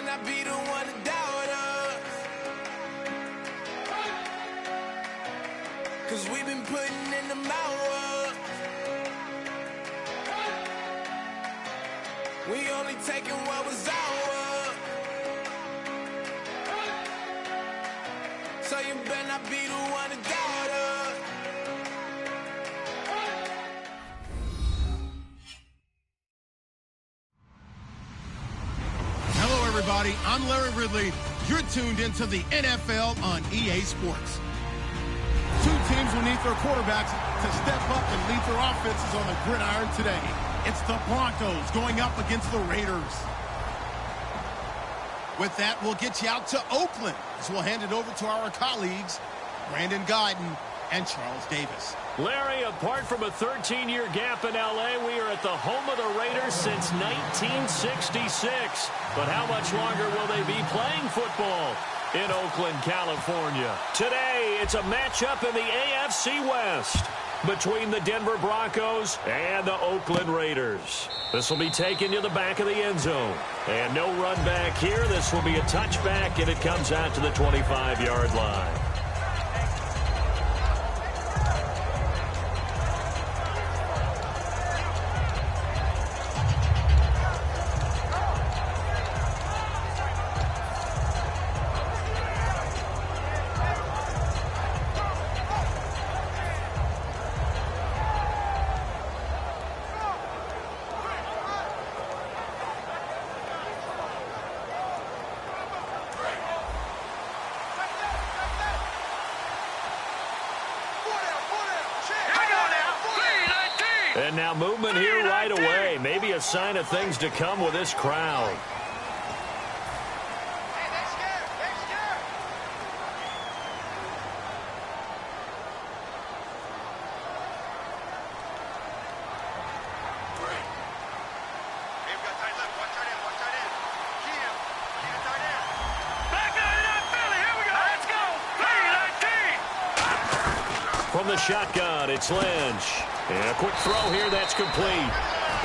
not be the one to doubt us. 'Cause we've been putting in the hours. We only taking what was ours. So you better not be the one to doubt us. Hello, everybody. I'm Larry Ridley. You're tuned into the NFL on EA Sports. Two teams will need their quarterbacks to step up and lead their offenses on the gridiron today. It's the Broncos going up against the Raiders. With that, we'll get you out to Oakland as we'll hand it over to our colleagues, Brandon Guyton and Charles Davis. Larry, apart from a 13-year gap in L.A., we are at the home of the Raiders since 1966. But how much longer will they be playing football in Oakland, California? Today, it's a matchup in the AFC West between the Denver Broncos and the Oakland Raiders. This will be taken to the back of the end zone. And no run back here. This will be a touchback, and it comes out to the 25-yard line. And now movement here right away. Maybe a sign of things to come with this crowd. From the shotgun, it's Lynch. And a quick throw here, that's complete.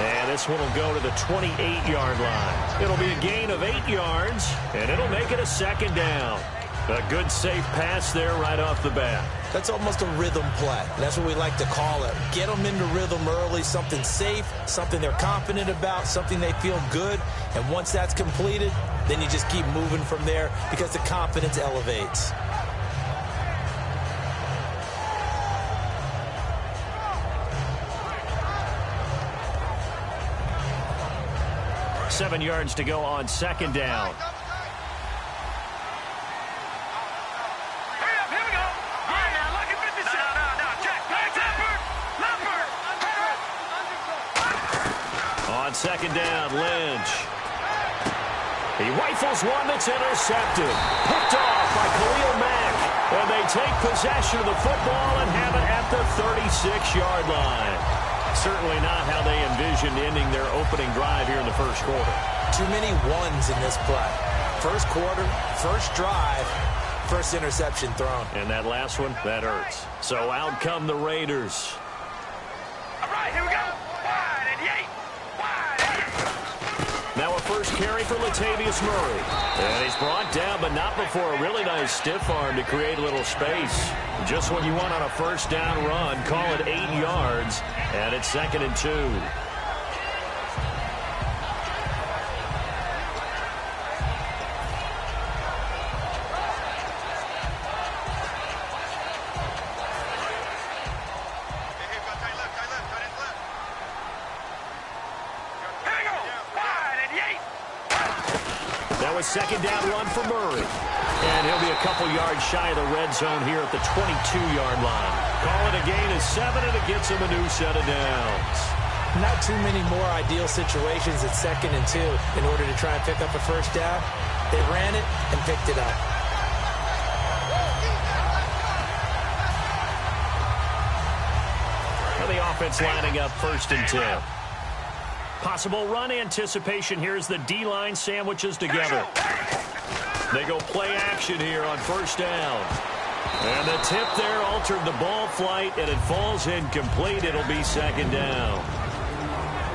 And this one will go to the 28-yard line. It'll be a gain of 8 yards, and it'll make it a second down. A good, safe pass there right off the bat. That's almost a rhythm play. That's what we like to call it. Get them into rhythm early, something safe, something they're confident about, something they feel good. And once that's completed, then you just keep moving from there because the confidence elevates. Seven yards to go on second down. On second down, Lynch. He rifles one that's intercepted. Picked off by Khalil Mack. And they take possession of the football and have it at the 36-yard line. Certainly not how they envisioned ending their opening drive here in the first quarter. Too many ones in this play. First quarter, first drive, first interception thrown. And that last one, that hurts. So out come the Raiders. All right, here we go. Wide and yay. Wide. Now a first carry for Latavius Murray. And he's brought down, but not before a really nice stiff arm to create a little space. Just what you want on a first down run. Call it 8 yards. And it's 2nd and 2. That was second down run for Murray. And he'll be a couple yards shy of the red zone here at the 22-yard line. Call it a gain of 7, and it gets him a new set of downs. Not too many more ideal situations at 2nd and 2 in order to try and pick up a first down. They ran it and picked it up. And the offense lining up 1st and 10. Possible run anticipation here as the D-line sandwiches together. They go play action here on first down. And the tip there altered the ball flight, and it falls incomplete. It'll be 2nd down.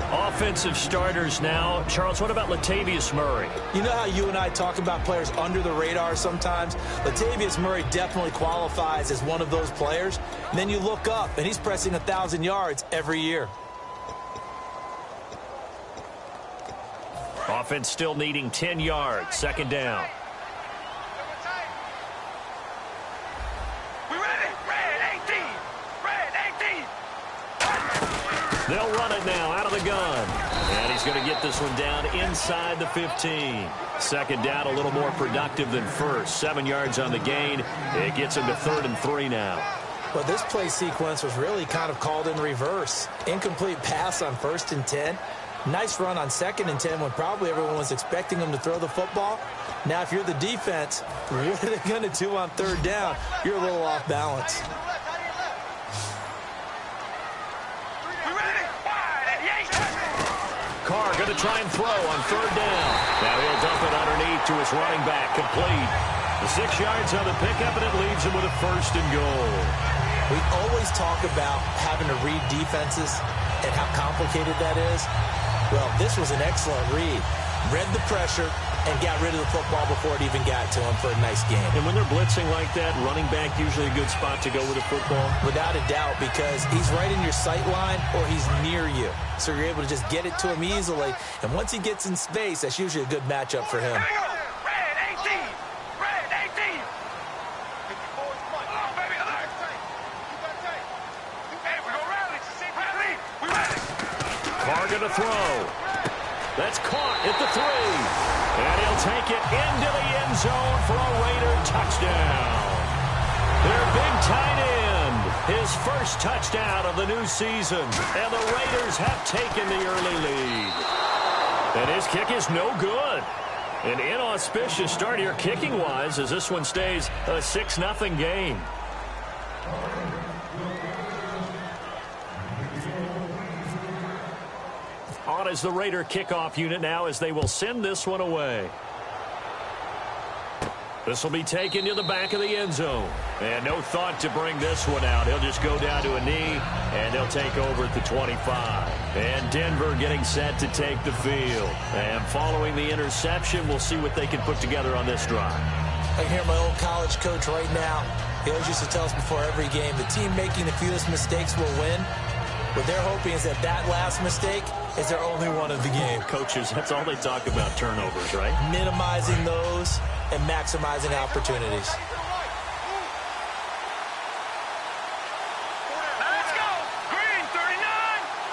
Offensive starters now. Charles, what about Latavius Murray? You know how you and I talk about players under the radar sometimes? Latavius Murray definitely qualifies as one of those players. And then you look up, and he's pressing 1,000 yards every year. Offense still needing 10 yards. Second down. We ready? Red 18. Red 18. They'll run it now out of the gun. And he's going to get this one down inside the 15. Second down, a little more productive than first. 7 yards on the gain. It gets him to 3rd and 3 now. Well, this play sequence was really kind of called in reverse. Incomplete pass on 1st and 10. Nice run on 2nd and 10 when probably everyone was expecting him to throw the football. Now, if you're the defense, what are they going to do on 3rd down? You're a little off balance. Carr going to try and throw on 3rd down. Now he'll dump it underneath to his running back. Complete. The 6 yards on the pickup, and it leaves him with a 1st and goal. We always talk about having to read defenses and how complicated that is. Well, this was an excellent read. Read the pressure and got rid of the football before it even got to him for a nice game. And when they're blitzing like that, running back usually a good spot to go with the football? Without a doubt, because he's right in your sight line or he's near you. So you're able to just get it to him easily. And once he gets in space, that's usually a good matchup for him. Red 18. Red 18. Oh, baby, alert. Hey, we're going to rally. Rally. We ready. Carr going to throw. That's caught at the 3. And he'll take it into the end zone for a Raider touchdown. Their big tight end, his first touchdown of the new season. And the Raiders have taken the early lead. And his kick is no good. An inauspicious start here kicking-wise as this one stays a 6-0 game. On is the Raider kickoff unit now as they will send this one away. This will be taken to the back of the end zone. And no thought to bring this one out. He'll just go down to a knee, and he'll take over at the 25. And Denver getting set to take the field. And following the interception, we'll see what they can put together on this drive. I hear my old college coach right now. He always used to tell us before every game, the team making the fewest mistakes will win. What they're hoping is that that last mistake is their only one of the game. Coaches, that's all they talk about, turnovers, right? Minimizing those and maximizing opportunities. Let's go. Green 39.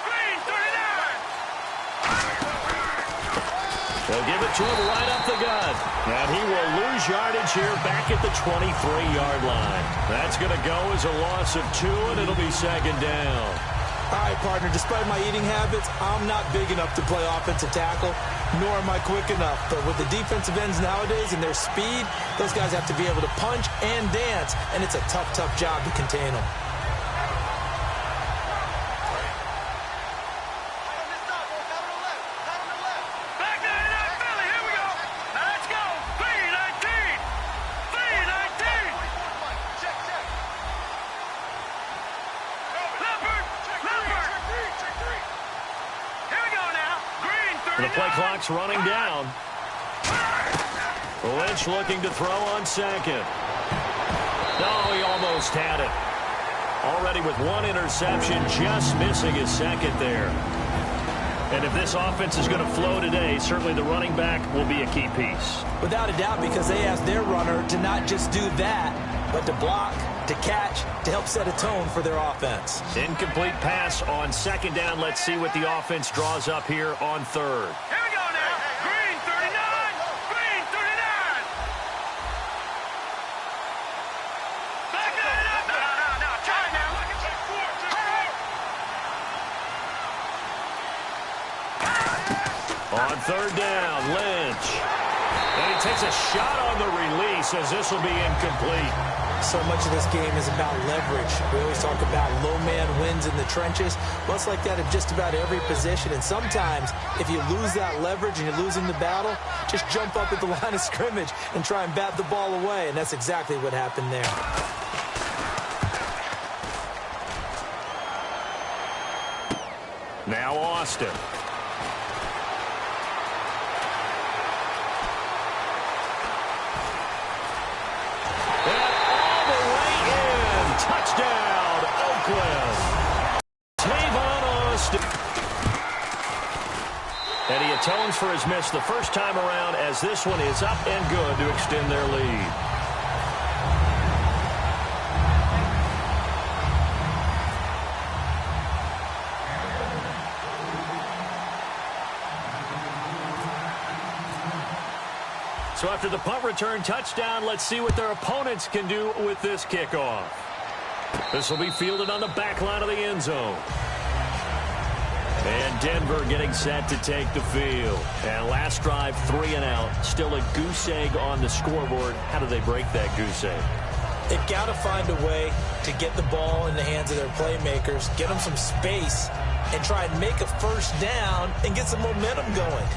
Green 39. They'll give it to him right up the gut. And he will lose yardage here back at the 23-yard line. That's going to go as a loss of 2, and it'll be 2nd down. All right, partner, despite my eating habits, I'm not big enough to play offensive tackle, nor am I quick enough. But with the defensive ends nowadays and their speed, those guys have to be able to punch and dance, and it's a tough, tough job to contain them. Back to the Philly. Here we go. Let's go. 319. 319. Leopard. Leopard. Here we go now. Green 39. The play clock's running down. Lynch looking to throw on 2nd. No, he almost had it. Already with 1 interception, just missing his 2nd there. And if this offense is going to flow today, certainly the running back will be a key piece. Without a doubt, because they asked their runner to not just do that, but to block, to catch, to help set a tone for their offense. Incomplete pass on 2nd down. Let's see what the offense draws up here on 3rd. Here we go now. Green 39. Green 39. Back it up. No. Try it now. On 3rd down, Lynch. And he takes a shot on the release as this will be incomplete. So much of this game is about leverage. We always talk about low man wins in the trenches. Well, it's like that in just about every position. And sometimes, if you lose that leverage and you're losing the battle, just jump up at the line of scrimmage and try and bat the ball away. And that's exactly what happened there. Now Austin. atones for his miss the first time around, as this one is up and good to extend their lead. So after the punt return touchdown, let's see what their opponents can do with this kickoff. This will be fielded on the back line of the end zone. And Denver getting set to take the field. And last drive, 3 and out. Still a goose egg on the scoreboard. How do they break that goose egg? They've got to find a way to get the ball in the hands of their playmakers, get them some space, and try and make a first down and get some momentum going.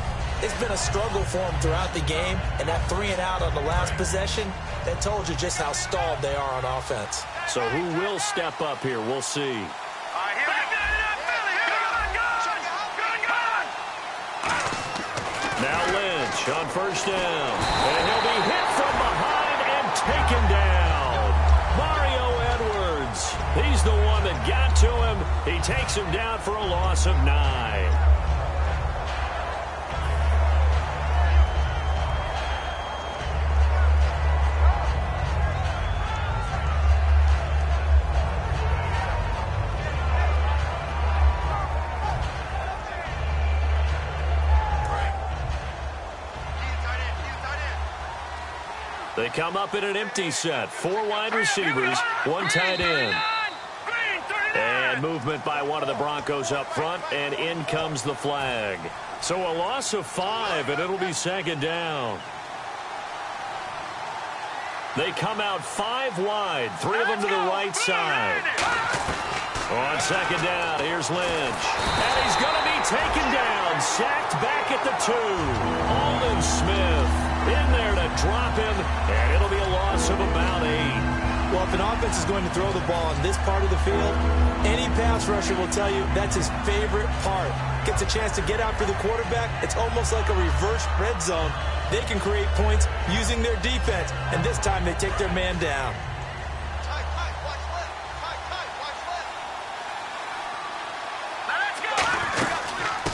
It's been a struggle for them throughout the game, and that 3 and out on the last possession, that told you just how stalled they are on offense. So who will step up here? We'll see. Now Lynch on first down. And he'll be hit from behind and taken down. Mario Edwards. He's the one that got to him. He takes him down for a loss of 9. They come up in an empty set. 4 wide receivers, 1 tight end. And movement by one of the Broncos up front, and in comes the flag. So a loss of 5, and it'll be second down. They come out 5 wide, 3 of them to the right side. On second down, here's Lynch. And he's going to be taken down, sacked back at the 2. Aldon Smith in there to drop him, and it'll be a loss of about 8. Well, if an offense is going to throw the ball on this part of the field, any pass rusher will tell you that's his favorite part. Gets a chance to get after the quarterback. It's almost like a reverse red zone. They can create points using their defense, and this time they take their man down.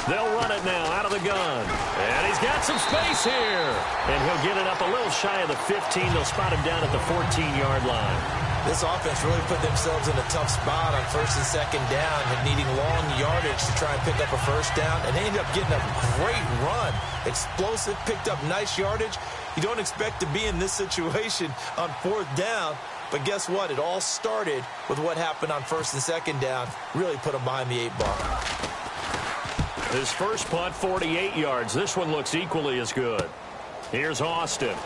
They'll run it now out of the gun. And he's got some space here. And he'll get it up a little shy of the 15. They'll spot him down at the 14-yard line. This offense really put themselves in a tough spot on first and second down and needing long yardage to try and pick up a first down. And they ended up getting a great run. Explosive, picked up nice yardage. You don't expect to be in this situation on 4th down. But guess what? It all started with what happened on first and second down. Really put them behind the 8 ball. His first punt, 48 yards. This one looks equally as good. Here's Austin. 12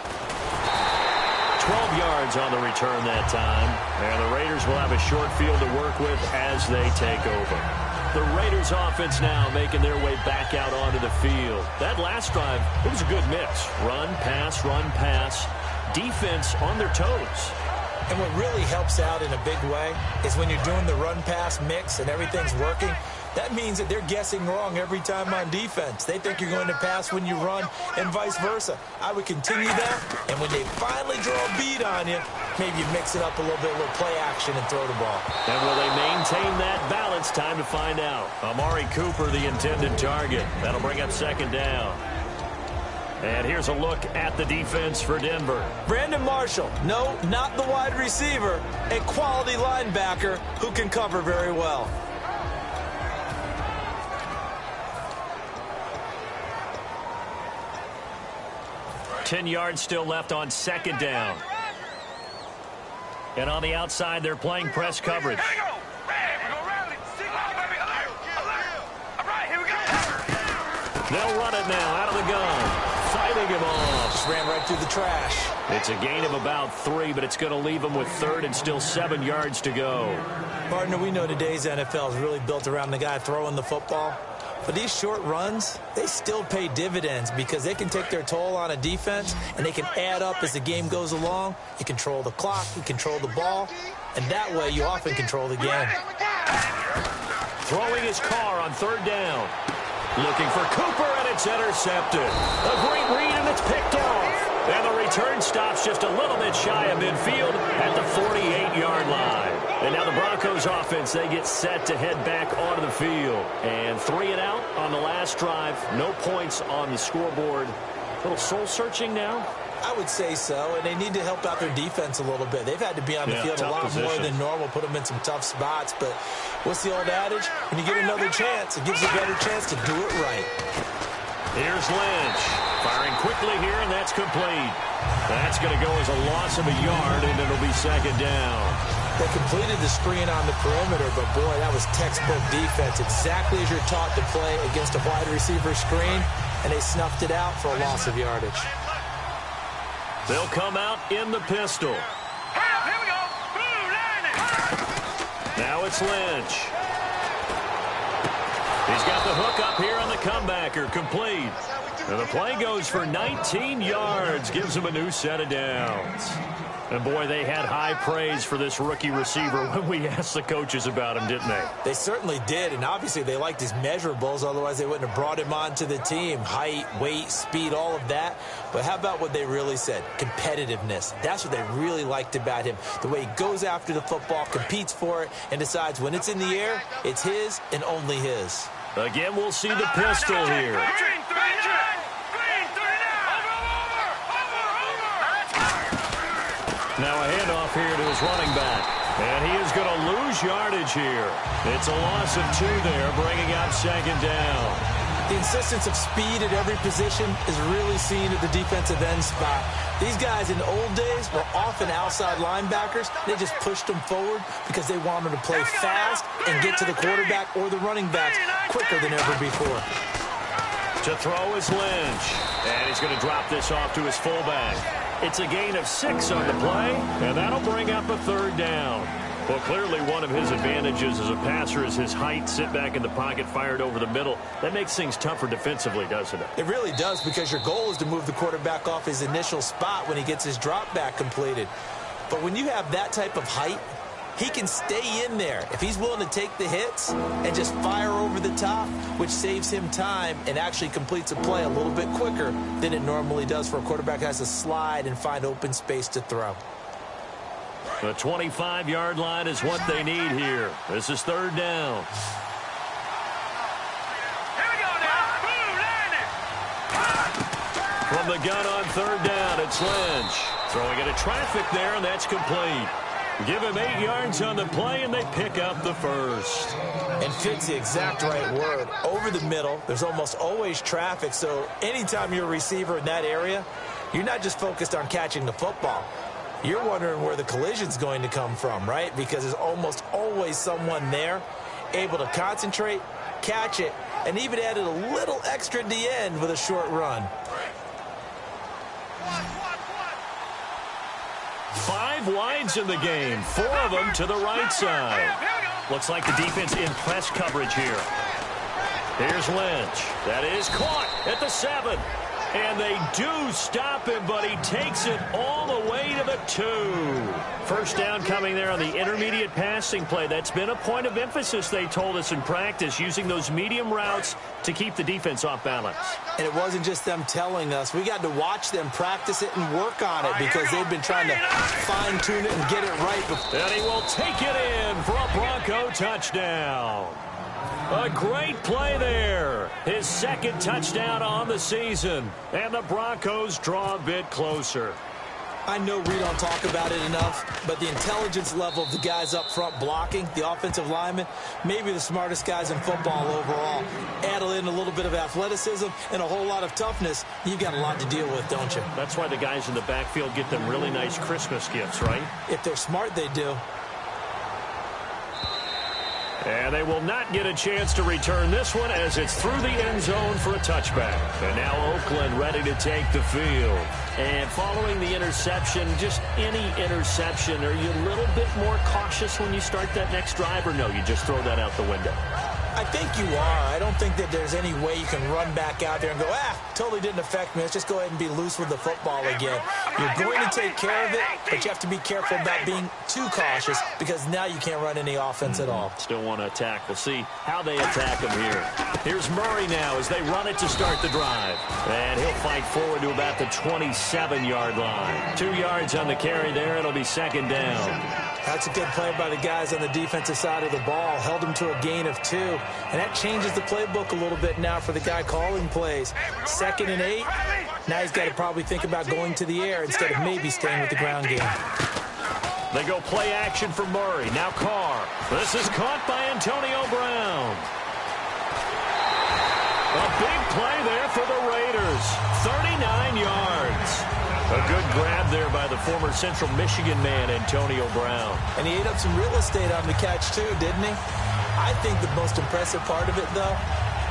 yards on the return that time. And the Raiders will have a short field to work with as they take over. The Raiders offense now making their way back out onto the field. That last drive, it was a good mix. Run, pass, defense on their toes. And what really helps out in a big way is when you're doing the run-pass mix and everything's working, that means that they're guessing wrong every time on defense. They think you're going to pass when you run and vice versa. I would continue that, and when they finally draw a bead on you, maybe you mix it up a little bit, a little play action, and throw the ball. And will they maintain that balance? Time to find out. Amari Cooper, the intended target. That'll bring up second down. And here's a look at the defense for Denver. Brandon Marshall, no, not the wide receiver, a quality linebacker who can cover very well. Ten yards still left on second down. And on the outside, they're playing press coverage. They'll run it now out of the gun. Fighting him off. Just ran right through the trash. It's a gain of about 3, but it's going to leave them with 3rd and still 7 yards to go. Partner, we know today's NFL is really built around the guy throwing the football. But these short runs, they still pay dividends because they can take their toll on a defense and they can add up as the game goes along. You control the clock, you control the ball, and that way you often control the game. Throwing his car on 3rd down. Looking for Cooper, and it's intercepted. A great read, and it's picked off. And the return stops just a little bit shy of midfield at the 48-yard line. And now the Broncos offense, they get set to head back onto the field. And 3 and out on the last drive. No points on the scoreboard. A little soul-searching now? I would say so, and they need to help out their defense a little bit. They've had to be on the field a lot more than normal, put them in some tough spots. But what's the old adage? When you get another chance, it gives you a better chance to do it right. Here's Lynch. Firing quickly here, and that's complete. That's going to go as a loss of a yard, and it'll be second down. They completed the screen on the perimeter, but, boy, that was textbook defense. Exactly as you're taught to play against a wide receiver screen, and they snuffed it out for a loss of yardage. They'll come out in the pistol. Here we go. Blue line. Now it's Lynch. He's got the hook up here on the comebacker, complete. And the play goes for 19 yards, gives him a new set of downs. And, boy, they had high praise for this rookie receiver when we asked the coaches about him, didn't they? They certainly did, and obviously they liked his measurables, otherwise they wouldn't have brought him onto the team. Height, weight, speed, all of that. But how about what they really said? Competitiveness. That's what they really liked about him. The way he goes after the football, competes for it, and decides when it's in the air, it's his and only his. Again, we'll see the pistol here. Green 39. Green 39. Now a handoff here to his running back. And he is going to lose yardage here. It's a loss of 2 there, bringing up second down. The insistence of speed at every position is really seen at the defensive end spot. These guys in the old days were often outside linebackers. They just pushed them forward because they wanted to play fast and get to the quarterback or the running backs quicker than ever before. To throw is Lynch. And he's going to drop this off to his fullback. It's a gain of 6 on the play, and that'll bring up a third down. Well, clearly one of his advantages as a passer is his height. Sit back in the pocket, fired over the middle. That makes things tougher defensively, doesn't it? It really does, because your goal is to move the quarterback off his initial spot when he gets his drop back completed. But when you have that type of height, he can stay in there if he's willing to take the hits and just fire over the top, which saves him time and actually completes a play a little bit quicker than it normally does for a quarterback who has to slide and find open space to throw. The 25-yard line is what they need here. This is third down. Here we go now. Blue line. From the gun on third down, it's Lynch. Throwing into traffic there, and that's complete. Give him 8 yards on the play, and they pick up the first. And fit's the exact right word. Over the middle, there's almost always traffic, so anytime you're a receiver in that area, you're not just focused on catching the football. You're wondering where the collision's going to come from, right? Because there's almost always someone there able to concentrate, catch it, and even added a little extra at the end with a short run. 5 wides in the game, 4 of them to the right side. Looks like the defense in press coverage here. Here's Lynch. That is caught at the 7. And they do stop him, but he takes it all the way to the 2. First down coming there on the intermediate passing play. That's been a point of emphasis, they told us in practice, using those medium routes to keep the defense off balance. And it wasn't just them telling us. We got to watch them practice it and work on it because they've been trying to fine-tune it and get it right. And he will take it in for a Bronco touchdown. A great play there. His second touchdown on the season. And the Broncos draw a bit closer. I know we don't talk about it enough, but the intelligence level of the guys up front blocking, the offensive linemen, maybe the smartest guys in football overall. Add in a little bit of athleticism and a whole lot of toughness, you've got a lot to deal with, don't you? That's why the guys in the backfield get them really nice Christmas gifts, right? If they're smart, they do. And they will not get a chance to return this one as it's through the end zone for a touchback. And now Oakland ready to take the field. And following the interception, just any interception, are you a little bit more cautious when you start that next drive, or no, you just throw that out the window? I think you are. I don't think that there's any way you can run back out there and go, totally didn't affect me. Let's just go ahead and be loose with the football again. You're going to take care of it, but you have to be careful about being too cautious because now you can't run any offense at all. Still want to attack. We'll see how they attack him here. Here's Murray now as they run it to start the drive. And he'll fight forward to about the 27-yard line. 2 yards on the carry there. It'll be second down. That's a good play by the guys on the defensive side of the ball. Held them to a gain of 2. And that changes the playbook a little bit now for the guy calling plays. 2nd and 8. Now he's got to probably think about going to the air instead of maybe staying with the ground game. They go play action for Murray. Now Carr. This is caught by Antonio Brown. A big play there for the Raiders. 39 yards. A good grab there by the former Central Michigan man, Antonio Brown. And he ate up some real estate on the catch, too, didn't he? I think the most impressive part of it, though,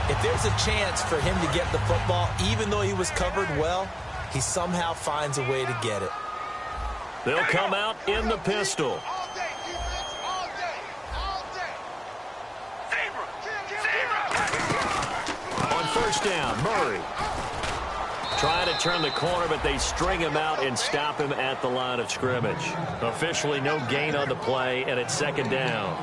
if there's a chance for him to get the football, even though he was covered well, he somehow finds a way to get it. They'll come out in the pistol. On first down, Murray. Trying to turn the corner, but they string him out and stop him at the line of scrimmage. Officially no gain on the play, and it's 2nd down.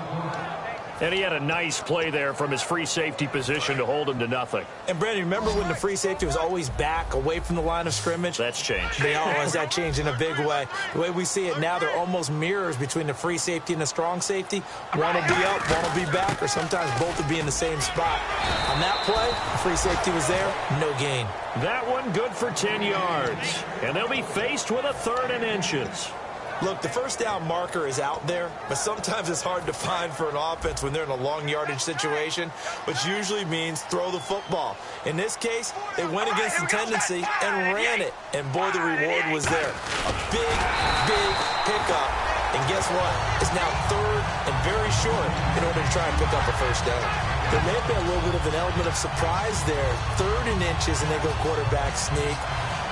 And he had a nice play there from his free safety position to hold him to nothing. And, Brandon, remember when the free safety was always back away from the line of scrimmage? That's changed. They always that changed in a big way. The way we see it now, they're almost mirrors between the free safety and the strong safety. One will be up, one will be back, or sometimes both will be in the same spot. On that play, the free safety was there, no gain. That one good for 10 yards. And they'll be faced with a 3rd and inches. Look, the first down marker is out there, but sometimes it's hard to find for an offense when they're in a long yardage situation, which usually means throw the football. In this case, they went against the tendency and ran it, and boy, the reward was there. A big, big pickup, and guess what? It's now 3rd and very short in order to try and pick up a first down. There may have been a little bit of an element of surprise there. 3rd and inches, and they go quarterback sneak.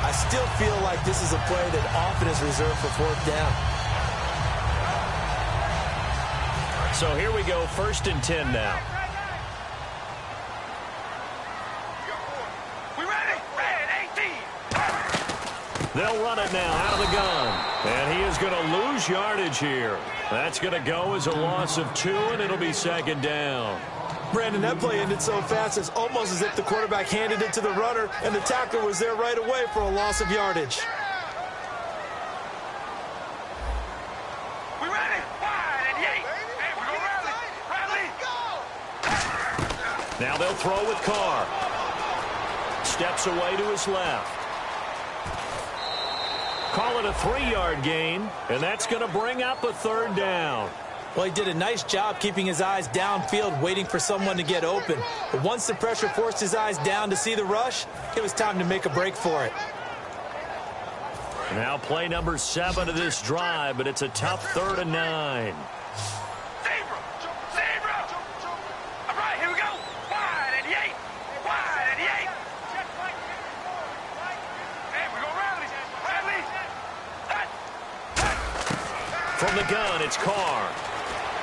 I still feel like this is a play that often is reserved for 4th down. So here we go, 1st and 10 now. We ready? Red 18. They'll run it now out of the gun. And he is going to lose yardage here. That's going to go as a loss of 2, and it'll be 2nd down. Brandon, that play ended so fast, it's almost as if the quarterback handed it to the runner, and the tackler was there right away for a loss of yardage. We ready? Wide and Yates. Hey, we go rally. Now they'll throw with Carr. Steps away to his left. Call it a 3-yard gain, and that's going to bring up a 3rd down. Well, he did a nice job keeping his eyes downfield, waiting for someone to get open. But once the pressure forced his eyes down to see the rush, it was time to make a break for it. Now play number 7 of this drive, but it's a tough 3rd and 9. Zebra. All right, here we go. Wide and Yates. Wide and Yates. Hey, we go rally. From the gun, it's Carr.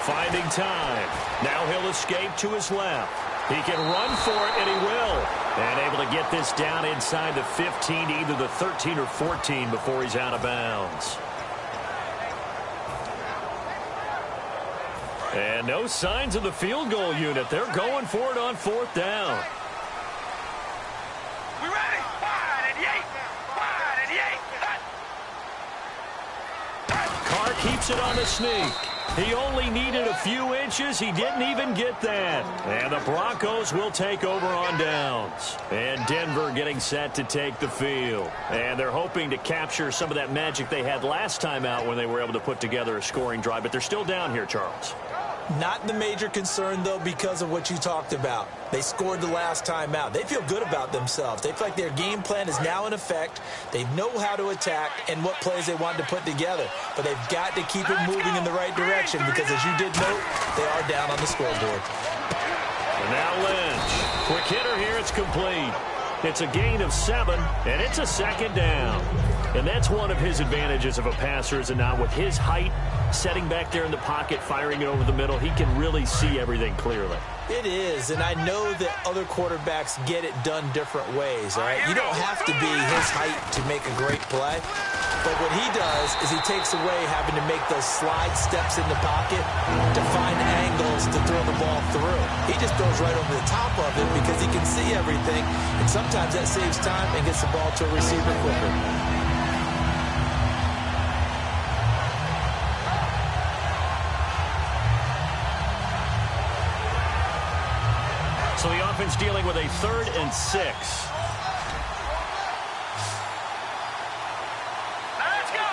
Finding time. Now he'll escape to his left. He can run for it, and he will. And able to get this down inside the 15, either the 13 or 14 before he's out of bounds. And no signs of the field goal unit. They're going for it on 4th down. We ready? Wide and Yates. Wide and Yates. Carr keeps it on the sneak. He only needed a few inches. He didn't even get that. And the Broncos will take over on downs. And Denver getting set to take the field. And they're hoping to capture some of that magic they had last time out when they were able to put together a scoring drive. But they're still down here, Charles. Not the major concern, though, because of what you talked about. They scored the last time out. They feel good about themselves. They feel like their game plan is now in effect. They know how to attack and what plays they want to put together. But they've got to keep it moving in the right direction because, as you did note, they are down on the scoreboard. And now Lynch. Quick hitter here. It's complete. It's a gain of 7, and it's a 2nd down. And that's one of his advantages of a passer, is it not? With his height, setting back there in the pocket, firing it over the middle, he can really see everything clearly. It is, and I know that other quarterbacks get it done different ways, all right? You don't have to be his height to make a great play. But what he does is he takes away having to make those slide steps in the pocket to find angles to throw the ball through. He just throws right over the top of it because he can see everything, and sometimes that saves time and gets the ball to a receiver quicker. 2 offense dealing with a 3rd and 6. Let's go.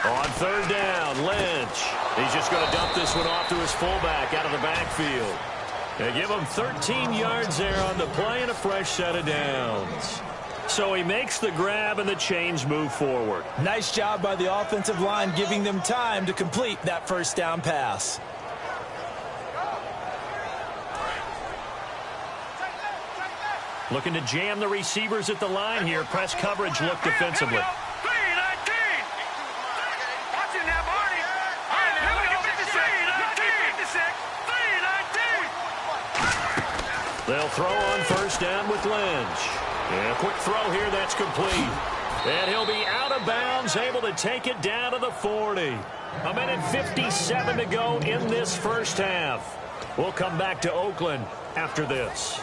On 3rd down, Lynch. He's just going to dump this one off to his fullback out of the backfield. They give him 13 yards there on the play and a fresh set of downs. So he makes the grab and the chains move forward. Nice job by the offensive line giving them time to complete that first down pass. Looking to jam the receivers at the line here. Press coverage look defensively. They'll throw on 1st down with Lynch. And a quick throw here, that's complete. And he'll be out of bounds, able to take it down to the 40. 1:57 to go in this first half. We'll come back to Oakland after this.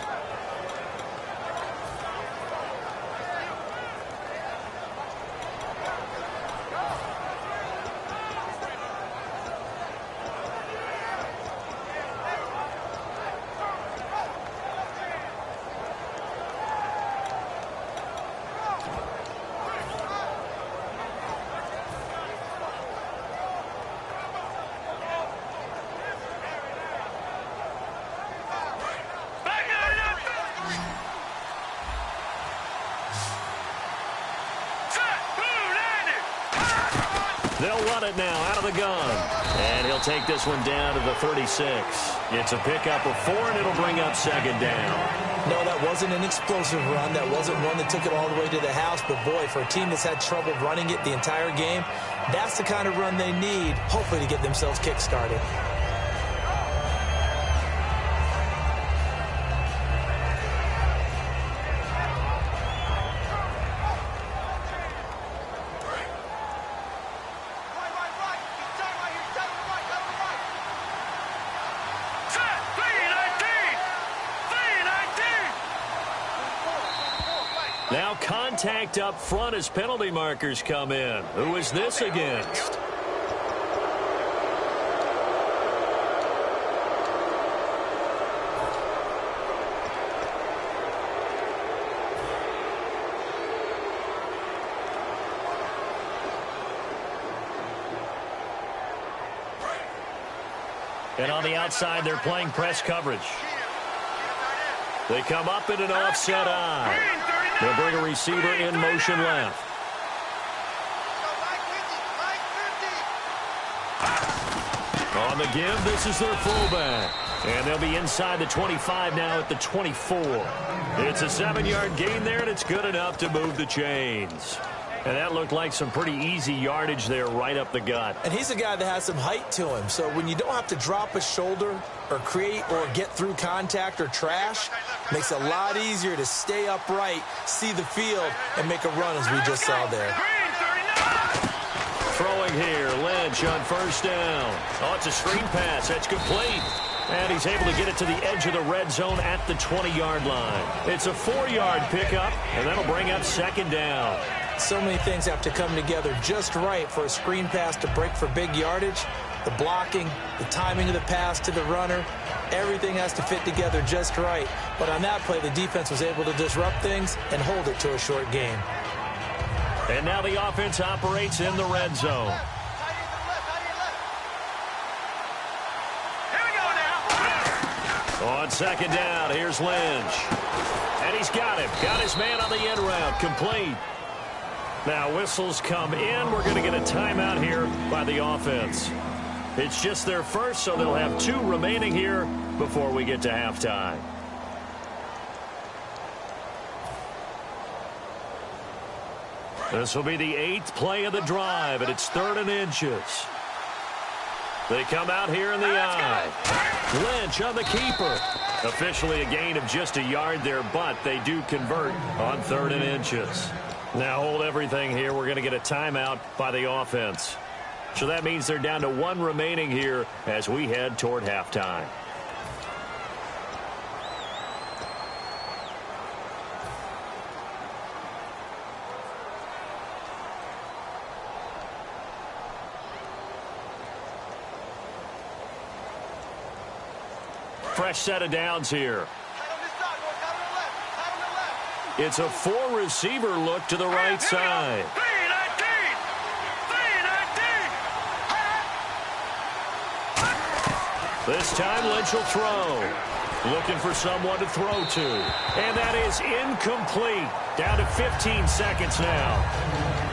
They'll run it now out of the gun. And he'll take this one down to the 36. It's a pickup of 4, and it'll bring up 2nd down. No, that wasn't an explosive run. That wasn't one that took it all the way to the house. But, boy, for a team that's had trouble running it the entire game, that's the kind of run they need, hopefully, to get themselves kick-started. Now contact up front as penalty markers come in. Who is this against? And on the outside, they're playing press coverage. They come up in an offset eye. They'll bring a receiver in motion left. On the give, this is their fullback. And they'll be inside the 25 now at the 24. It's a 7-yard gain there, and it's good enough to move the chains. And that looked like some pretty easy yardage there right up the gut. And he's a guy that has some height to him. So when you don't have to drop a shoulder or create or get through contact or trash, makes it a lot easier to stay upright, see the field, and make a run as we just saw there. Throwing here, Lynch on 1st down. Oh, it's a screen pass. That's complete. And he's able to get it to the edge of the red zone at the 20-yard line. It's a 4-yard pickup, and that'll bring up 2nd down. So many things have to come together just right for a screen pass to break for big yardage. The blocking, the timing of the pass to the runner, everything has to fit together just right. But on that play, the defense was able to disrupt things and hold it to a short game. And now the offense operates in the red zone. Here we go now. On 2nd down, here's Lynch. And he's got him. Got his man on the end route. Complete. Now whistles come in. We're going to get a timeout here by the offense. It's just their first, so they'll have 2 remaining here before we get to halftime. This will be the 8th play of the drive, and it's 3rd and inches. They come out here in the eye. Lynch on the keeper. Officially a gain of just a yard there, but they do convert on 3rd and inches. Now hold everything here. We're going to get a timeout by the offense. So that means they're down to 1 remaining here as we head toward halftime. fresh set of downs here. It's a 4-receiver look to the right side. This time, Lynch will throw. Looking for someone to throw to. And that is incomplete. Down to 15 seconds now.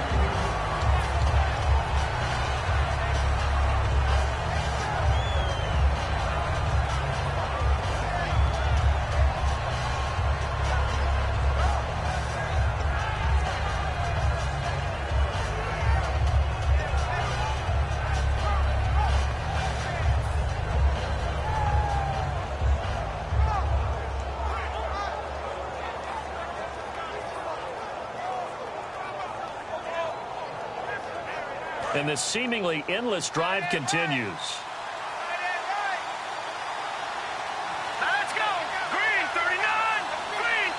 And this seemingly endless drive continues. Let's go. Green 39. Green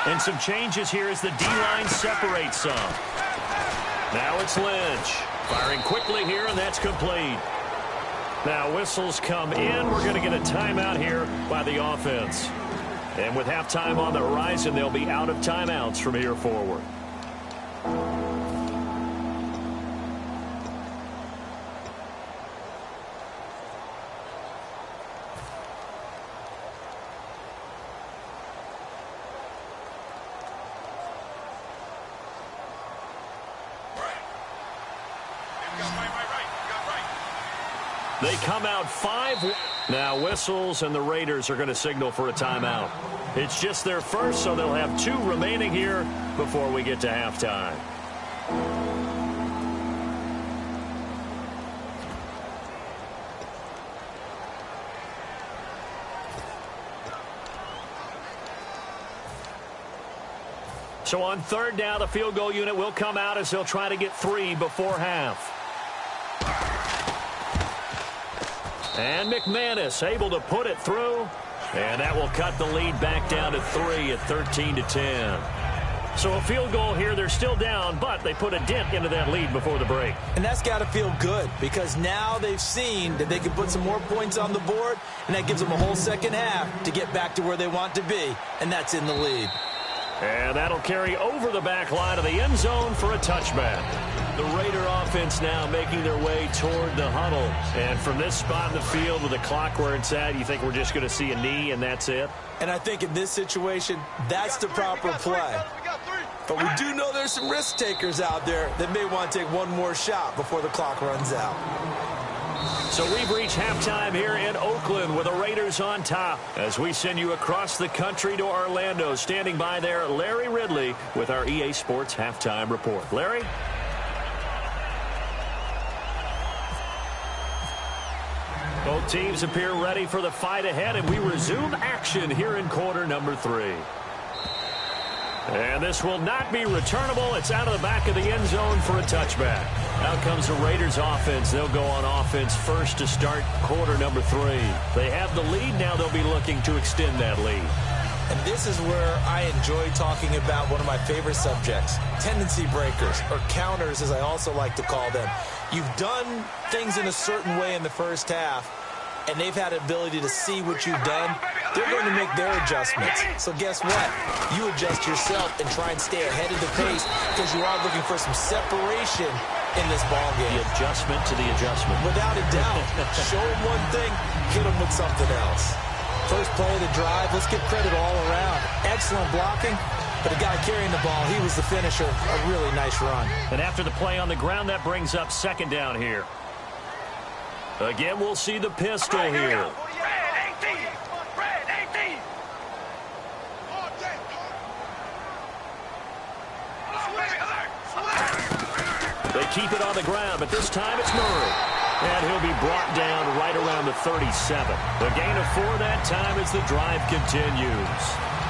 39. And some changes here as the D-line separates some. Now it's Lynch. Firing quickly here, and that's complete. Now whistles come in. We're going to get a timeout here by the offense. And with halftime on the horizon, they'll be out of timeouts from here forward. They come out 5. Now whistles, and the Raiders are going to signal for a timeout. It's just their first, so they'll have 2 remaining here before we get to halftime. So on third down, the field goal unit will come out as they'll try to get 3 before half. And McManus able to put it through. And that will cut the lead back down to 3 at 13-10. So a field goal here. They're still down, but they put a dent into that lead before the break. And that's got to feel good because now they've seen that they can put some more points on the board, and that gives them a whole second half to get back to where they want to be, and that's in the lead. And that'll carry over the back line of the end zone for a touchback. The Raider offense now making their way toward the huddle. And from this spot in the field with the clock where it's at, you think we're just going to see a knee and that's it? And I think in this situation, that's the proper play. But we do know there's some risk takers out there that may want to take one more shot before the clock runs out. So we've reached halftime here in Oakland with the Raiders on top as we send you across the country to Orlando. Standing by there, Larry Ridley with our EA Sports Halftime Report. Larry? Both teams appear ready for the fight ahead, and we resume action here in quarter number 3. And this will not be returnable. It's out of the back of the end zone for a touchback. Out comes the Raiders offense. They'll go on offense first to start quarter number 3. They have the lead. Now they'll be looking to extend that lead. And this is where I enjoy talking about one of my favorite subjects, tendency breakers, or counters as I also like to call them. You've done things in a certain way in the first half, and they've had an ability to see what you've done. They're going to make their adjustments. So guess what? You adjust yourself and try and stay ahead of the pace because you are looking for some separation in this ball game. The adjustment to the adjustment. Without a doubt. Show them one thing, hit them with something else. First play of the drive, let's give credit all around. Excellent blocking, but the guy carrying the ball, he was the finisher. A really nice run. And after the play on the ground, that brings up second down here. Again, we'll see the pistol here. They keep it on the ground, but this time it's Murray. And he'll be brought down right around the 37. The gain of 4 that time as the drive continues.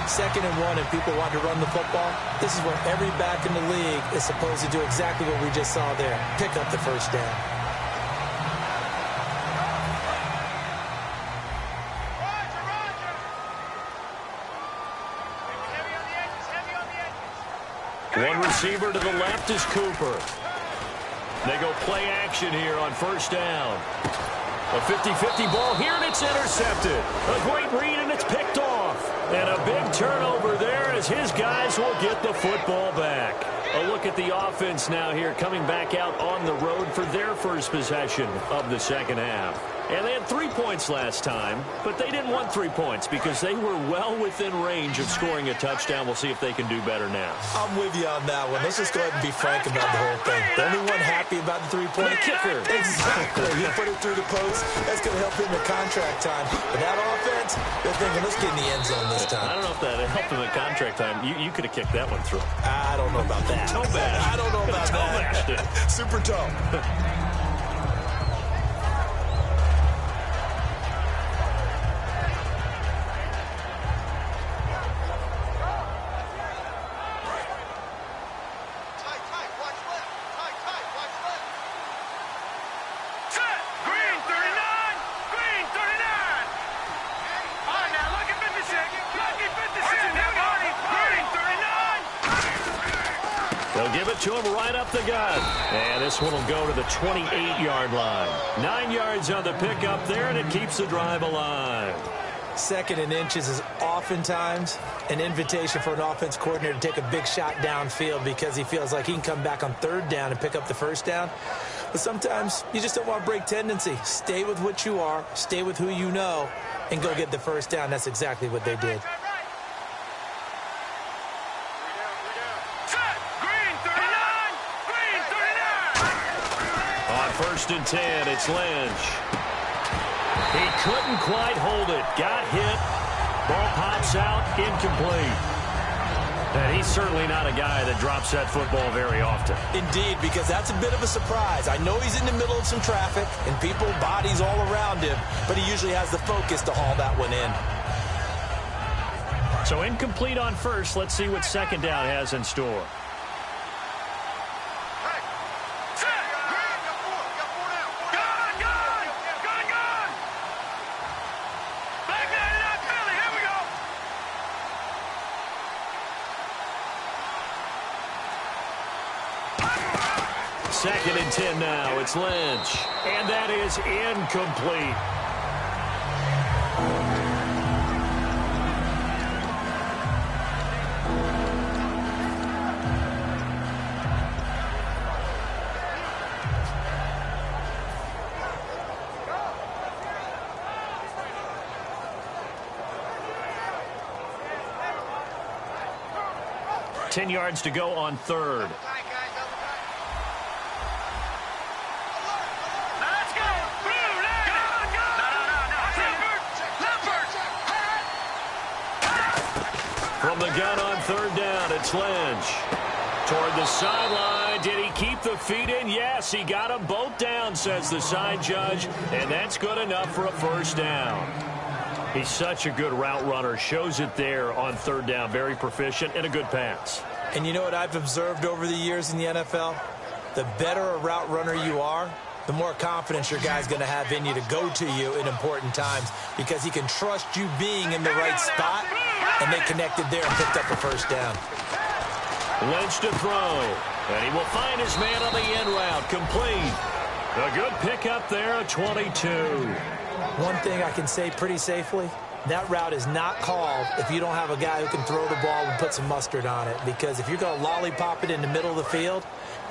2nd and 1, and people want to run the football. This is where every back in the league is supposed to do exactly what we just saw there. Pick up the first down. One receiver to the left is Cooper. They go play action here on first down. A 50-50 ball here, and it's intercepted. A great read, and it's picked off. And a big turnover there as his guys will get the football back. A look at the offense now here, coming back out on the road for their first possession of the second half. And they had 3 points last time, but they didn't want 3 points because they were well within range of scoring a touchdown. We'll see if they can do better now. I'm with you on that one. Let's just go ahead and be frank about the whole thing. The only one happy about the three-point kicker. Exactly. He put it through the post. That's going to help him in contract time. But that offense, they're thinking, let's get in the end zone this time. I don't know if that helped him in contract time. You could have kicked that one through. I don't know about that. Toe bash. I don't know about toe that. Bashed it. Super toe. They'll give it to him right up the gut. And this one will go to the 28-yard line. 9 yards on the pickup there, and it keeps the drive alive. Second and inches is oftentimes an invitation for an offense coordinator to take a big shot downfield because he feels like he can come back on third down and pick up the first down. But sometimes you just don't want to break tendency. Stay with what you are, stay with who you know, and go get the first down. That's exactly what they did. First and 10, it's Lynch. He couldn't quite hold it. Got hit. Ball pops out, incomplete. And he's certainly not a guy that drops that football very often. Indeed, because that's a bit of a surprise. I know he's in the middle of some traffic and people, bodies all around him, but he usually has the focus to haul that one in. So incomplete on first. Let's see what second down has in store. Second and 10 now. It's Lynch. And that is incomplete. Ten yards to go on third. From the gun on third down, it's Lynch. Toward the sideline. Did he keep the feet in? Yes, he got them both down, says the side judge. And that's good enough for a first down. He's such a good route runner. Shows it there on third down. Very proficient and a good pass. And you know what I've observed over the years in the NFL? The better a route runner you are, the more confidence your guy's going to have in you to go to you in important times because he can trust you being in the right spot, and they connected there and picked up a first down. Lynch to throw, and he will find his man on the end route, complete. A good pickup there, a 22. One thing I can say pretty safely, that route is not called if you don't have a guy who can throw the ball and put some mustard on it, because if you're going to lollipop it in the middle of the field,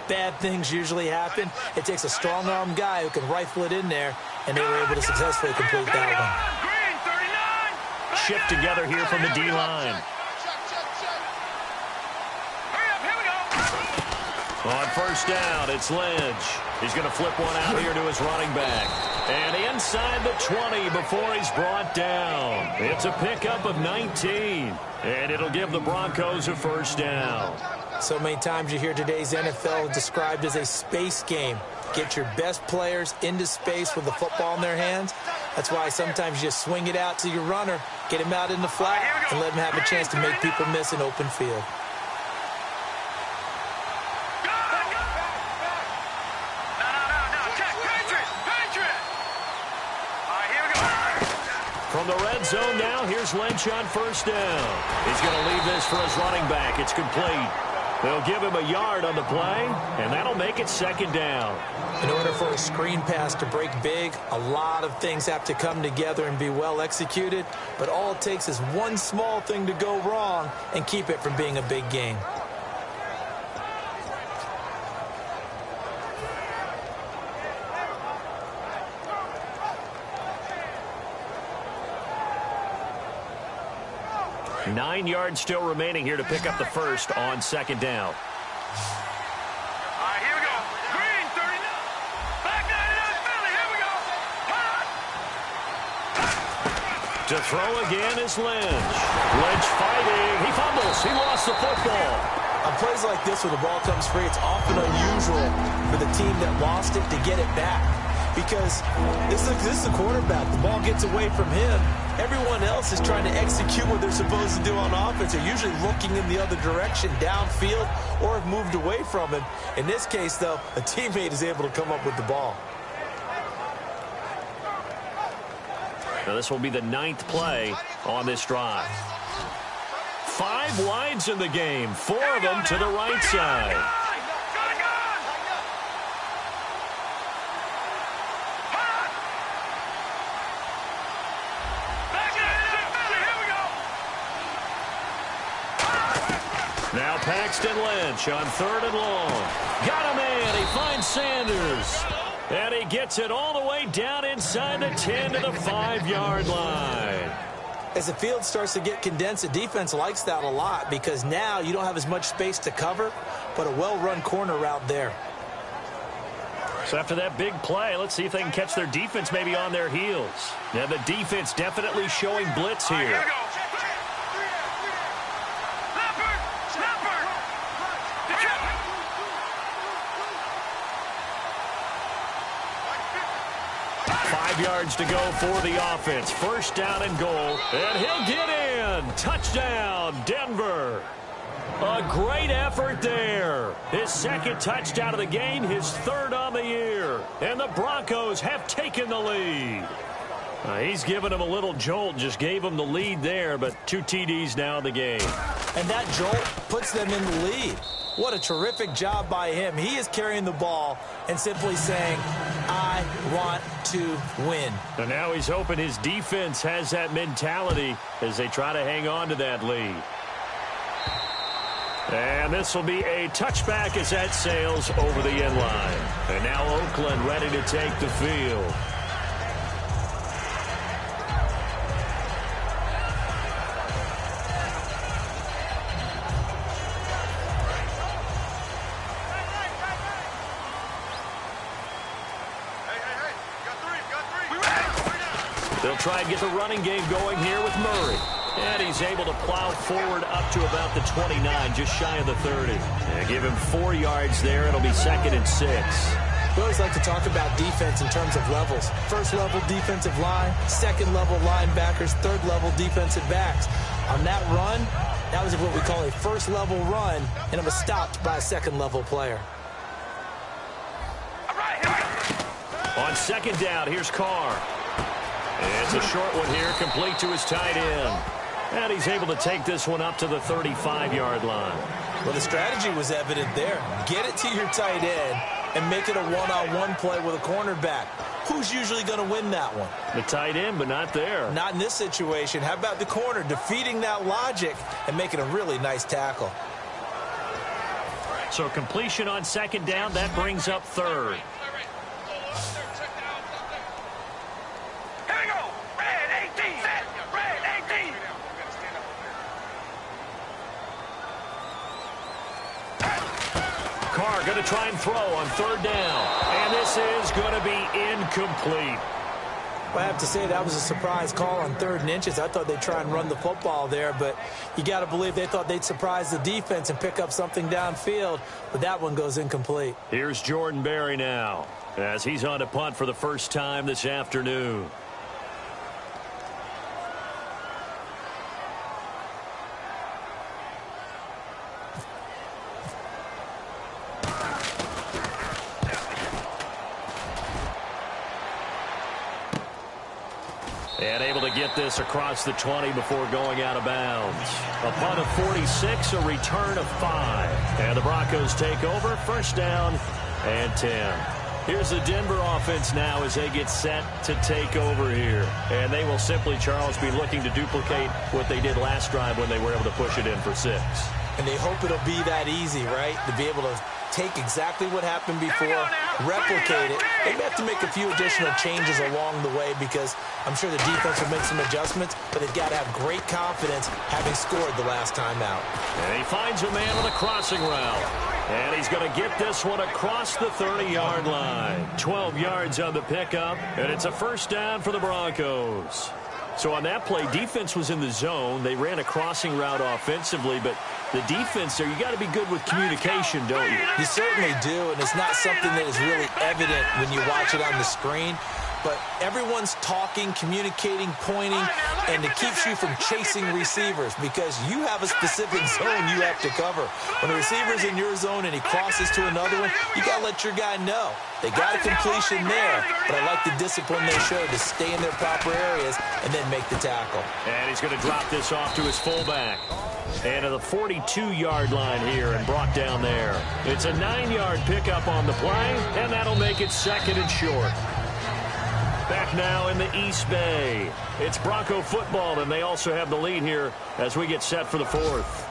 bad things usually happen. It takes a strong-arm guy who can rifle it in there, and they were able to successfully complete that one. Shift together here from the D-line. On first down, it's Lynch. He's going to flip one out here to his running back. And inside the 20 before he's brought down. It's a pickup of 19. And it'll give the Broncos a first down. So many times you hear today's NFL described as a space game. Get your best players into space with the football in their hands. That's why sometimes you just swing it out to your runner, get him out in the flat, and let him have a chance to make people miss an open field. From the red zone now, here's Lynch on first down. He's going to leave this for his running back. It's complete. They'll give him a yard on the play, and that'll make it second down. In order for a screen pass to break big, a lot of things have to come together and be well executed, but all it takes is one small thing to go wrong and keep it from being a big game. Nine yards still remaining here to pick up the first on second down. All right, here we go. Green, 39. Back 99, Philly. Here we go. To throw again is Lynch. Lynch fighting. He fumbles. He lost the football. On plays like this where the ball comes free, it's often unusual for the team that lost it to get it back. Because this is the quarterback. The ball gets away from him. Everyone else is trying to execute what they're supposed to do on offense. They're usually looking in the other direction, downfield, or have moved away from him. In this case, though, a teammate is able to come up with the ball. Now this will be the 9th play on this drive. 5 wides in the game, 4 of them to the right side. Now Paxton Lynch on 3rd and long. Got a man. He finds Sanders. And he gets it all the way down inside the 10 to the 5-yard line. As the field starts to get condensed, the defense likes that a lot because now you don't have as much space to cover, but a well-run corner route there. So after that big play, let's see if they can catch their defense maybe on their heels. Now the defense definitely showing blitz here. Here we go. 5 yards to go for the offense. 1st down and goal. And he'll get in. Touchdown, Denver. A great effort there. His 2nd touchdown of the game, his 3rd on the year. And the Broncos have taken the lead. He's given him a little jolt, just gave him the lead there, but 2 TDs now in the game. And that jolt puts them in the lead. What a terrific job by him. He is carrying the ball and simply saying, I want to win. And now he's hoping his defense has that mentality as they try to hang on to that lead. And this will be a touchback as that sails over the end line. And now Oakland ready to take the field. They'll try and get the running game going here with Murray. And he's able to plow forward up to about the 29, just shy of the 30. And give him 4 yards there. It'll be 2nd and 6. We always like to talk about defense in terms of levels. 1st level defensive line, 2nd level linebackers, 3rd level defensive backs. On that run, that was what we call a 1st level run, and it was stopped by a 2nd level player. On 2nd down, here's Carr. It's a short one here, complete to his tight end. And he's able to take this one up to the 35-yard line. Well, the strategy was evident there. Get it to your tight end and make it a one-on-one play with a cornerback. Who's usually going to win that one? The tight end, but not there. Not in this situation. How about the corner defeating that logic and making a really nice tackle? So completion on 2nd down, that brings up 3rd. Carr going to try and throw on 3rd down. And this is going to be incomplete. I have to say that was a surprise call on 3rd and inches. I thought they'd try and run the football there, but you got to believe they thought they'd surprise the defense and pick up something downfield, but that one goes incomplete. Here's Jordan Berry now as he's on a punt for the first time this afternoon. And able to to get this across the 20 before going out of bounds. A punt of 46, a return of 5. And the Broncos take over, first down and 10. Here's the Denver offense now as they get set to take over here. And they will simply, Charles, be looking to duplicate what they did last drive when they were able to push it in for 6. And they hope it'll be that easy, right? To be able to take exactly what happened before, replicate it. They may have to make a few additional changes along the way because I'm sure the defense will make some adjustments, but they've got to have great confidence having scored the last time out. And he finds a man on a crossing route. And he's going to get this one across the 30-yard line. 12 yards on the pickup, and it's a first down for the Broncos. So on that play, defense was in the zone. They ran a crossing route offensively, but the defense there, you got to be good with communication, don't you? You certainly do, and it's not something that is really evident when you watch it on the screen. But everyone's talking, communicating, pointing, and it keeps you from chasing receivers because you have a specific zone you have to cover. When the receiver's in your zone and he crosses to another one, you got to let your guy know. They got a completion there, but I like the discipline they showed to stay in their proper areas and then make the tackle. And he's going to drop this off to his fullback. And to the 42-yard line here and brought down there. It's a 9-yard pickup on the play, and that'll make it second and short. Back now in the East Bay. It's Bronco football, and they also have the lead here as we get set for the 4th.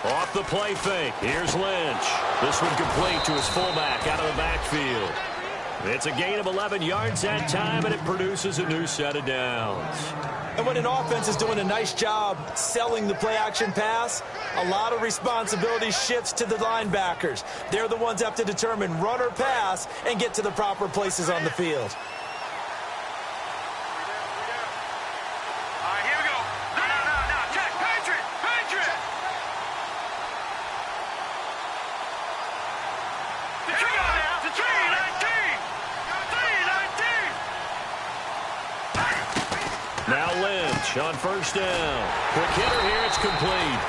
Off the play fake. Here's Lynch. This one complete to his fullback out of the backfield. It's a gain of 11 yards that time, and it produces a new set of downs. And when an offense is doing a nice job selling the play-action pass, a lot of responsibility shifts to the linebackers. They're the ones that have to determine run or pass and get to the proper places on the field. Now Lynch on first down. Quick hitter here, it's complete.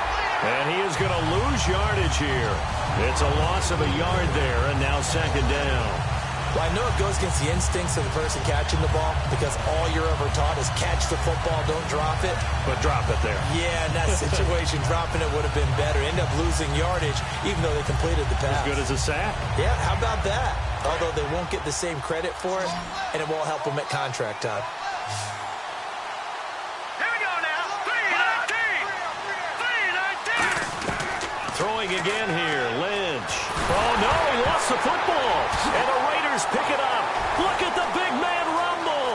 And he is going to lose yardage here. It's a loss of a yard there, and now second down. Well, I know it goes against the instincts of the person catching the ball because all you're ever taught is catch the football, don't drop it. But drop it there. Yeah, in that situation, dropping it would have been better. End up losing yardage, even though they completed the pass. As good as a sack. Yeah, how about that? Although they won't get the same credit for it, and it won't help them at contract time. Throwing again here, Lynch. Oh, no, he lost the football. And the Raiders pick it up. Look at the big man rumble.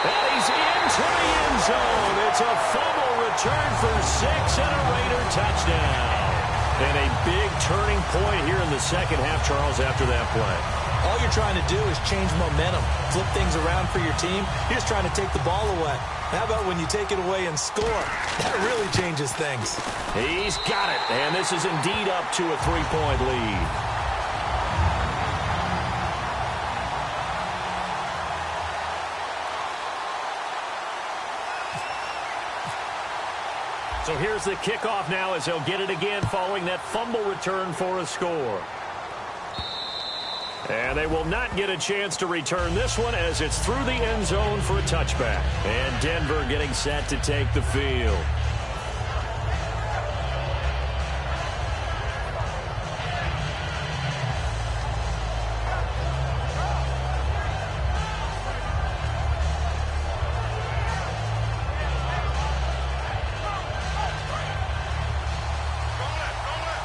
And he's into the end zone. It's a fumble return for 6 and a Raider touchdown. And a big turning point here in the second half, Charles, after that play. All you're trying to do is change momentum, flip things around for your team. You're just trying to take the ball away. How about when you take it away and score? That really changes things. He's got it, and this is indeed up to a 3-point lead. So here's the kickoff now as they'll get it again following that fumble return for a score. And they will not get a chance to return this one as it's through the end zone for a touchback. And Denver getting set to take the field.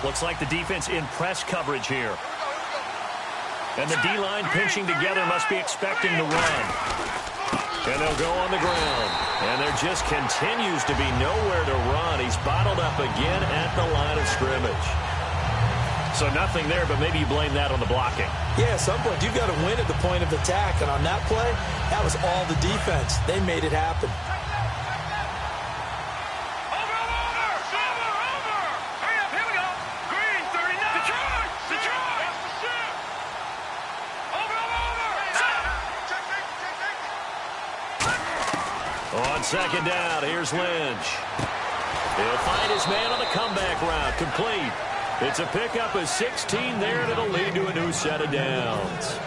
Looks like the defense in press coverage here. And the D-line pinching together must be expecting the run. And they'll go on the ground. And there just continues to be nowhere to run. He's bottled up again at the line of scrimmage. So nothing there, but maybe you blame that on the blocking. Yeah, at some point, you've got to win at the point of attack. And on that play, that was all the defense. They made it happen. On second down, here's Lynch. He'll find his man on the comeback route. Complete. It's a pickup of 16 there, and it'll lead to a new set of downs.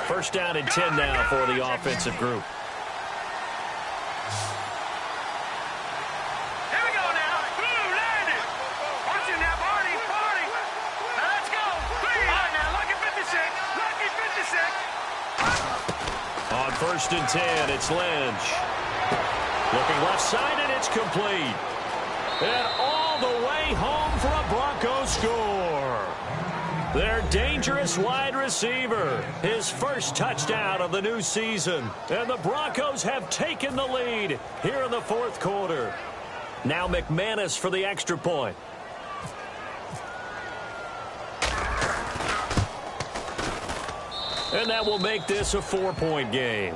First down and 10 now for the offensive group. On first and 10, it's Lynch. Looking left side, and it's complete. And all the way home for a Broncos score. Their dangerous wide receiver, his first touchdown of the new season. And the Broncos have taken the lead here in the fourth quarter. Now McManus for the extra point. And that will make this a 4-point game.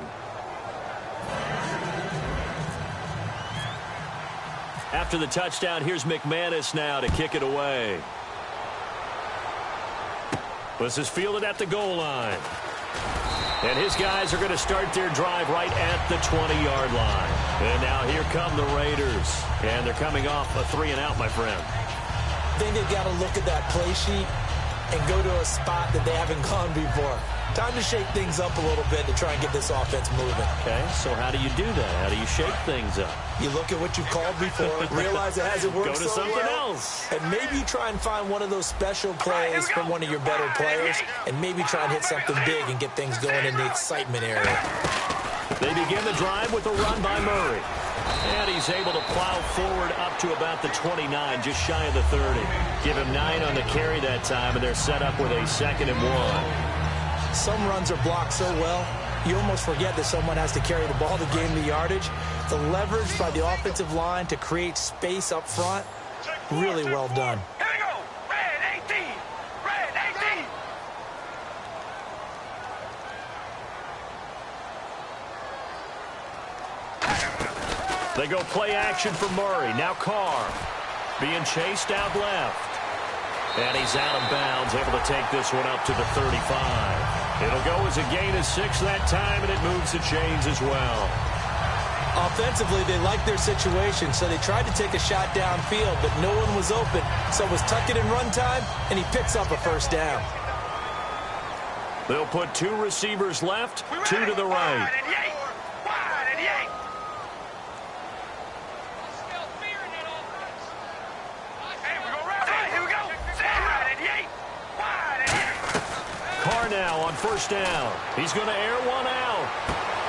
After the touchdown, here's McManus now to kick it away. This is fielded at the goal line. And his guys are going to start their drive right at the 20-yard line. And now here come the Raiders. And they're coming off a 3-and-out, my friend. I think they've got to look at that play sheet and go to a spot that they haven't gone before. Time to shake things up a little bit to try and get this offense moving. Okay, so how do you do that? How do you shake things up? You look at what you've called before, realize it hasn't worked Go to so something well, else. and maybe you try and find one of those special plays from one of your better players, and maybe try and hit something big and get things going in the excitement area. They begin the drive with a run by Murray. And he's able to plow forward up to about the 29, just shy of the 30. Give him 9 on the carry that time, and they're set up with a 2nd and 1. Some runs are blocked so well, you almost forget that someone has to carry the ball to gain the yardage. The leverage by the offensive line to create space up front, really well done. Here we go. Red 18. Red 18. They go play action for Murray. Now Carr being chased out left. And he's out of bounds, able to take this one up to the 35. It'll go as a gain of 6 that time, and it moves the chains as well. Offensively, they liked their situation, so they tried to take a shot downfield, but no one was open. So it was tuck it in run time, and he picks up a first down. They'll put 2 receivers left, 2 to the right. Carr now on first down. He's going to air one out.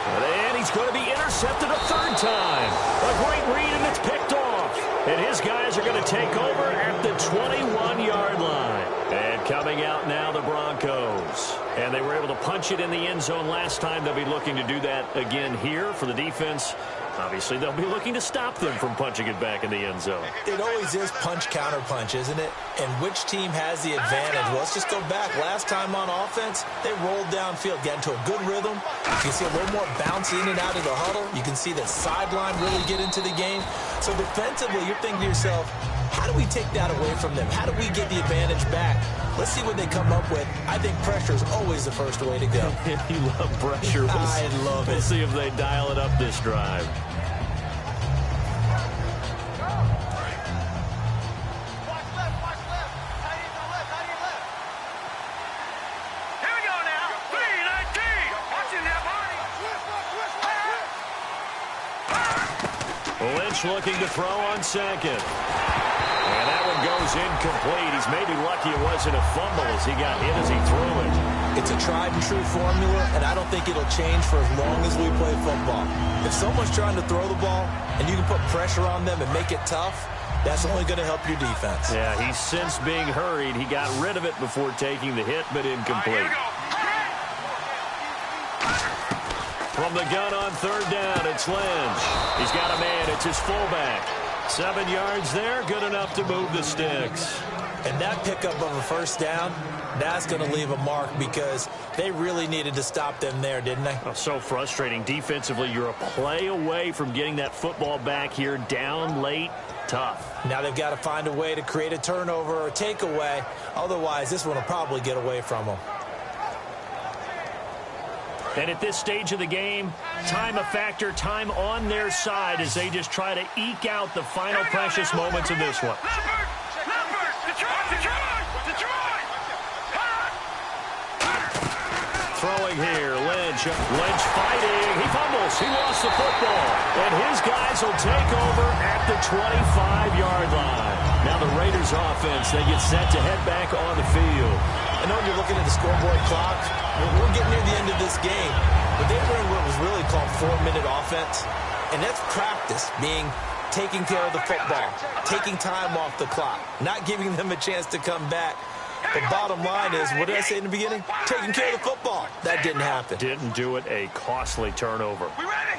And he's going to be intercepted a 3rd time. A great read, and it's picked off. And his guys are going to take over at the 21-yard line. And coming out now, the Broncos. And they were able to punch it in the end zone last time. They'll be looking to do that again here for the defense. Obviously, they'll be looking to stop them from punching it back in the end zone. It always is punch-counter-punch, isn't it? And which team has the advantage? Well, let's just go back. Last time on offense, they rolled downfield, got into a good rhythm. You can see a little more bounce in and out of the huddle. You can see the sideline really get into the game. So defensively, you're thinking to yourself, how do we take that away from them? How do we get the advantage back? Let's see what they come up with. I think pressure is always the first way to go. You love pressure. I love it. We'll see if they dial it up this drive. Lynch looking to throw on second. And that one goes incomplete. He's maybe lucky it wasn't a fumble as he got hit as he threw it. It's a tried-and-true formula, and I don't think it'll change for as long as we play football. If someone's trying to throw the ball and you can put pressure on them and make it tough, that's only going to help your defense. Yeah, he's since being hurried. He got rid of it before taking the hit, but incomplete. the gun on third down. It's Lynch. He's got a man. It's his fullback. 7 yards there. Good enough to move the sticks. And that pickup of a first down, that's going to leave a mark because they really needed to stop them there, didn't they? Oh, so frustrating. Defensively, you're a play away from getting that football back here. Down late. Tough. Now they've got to find a way to create a turnover or a takeaway. Otherwise, this one will probably get away from them. And at this stage of the game, time a factor, time on their side as they just try to eke out the final precious moments of this one. Throwing here, Lynch fighting. He fumbles. He lost the football. And his guys will take over at the 25-yard line. Now the Raiders offense, they get set to head back on the field. I know you're looking at the scoreboard clock. We're getting near the end of this game. But they were in what was really called 4-minute offense. And that's practice, being taking care of the football, taking time off the clock, not giving them a chance to come back. The bottom line is, what did I say in the beginning? Taking care of the football. That didn't happen. Didn't do it. A costly turnover. We ready?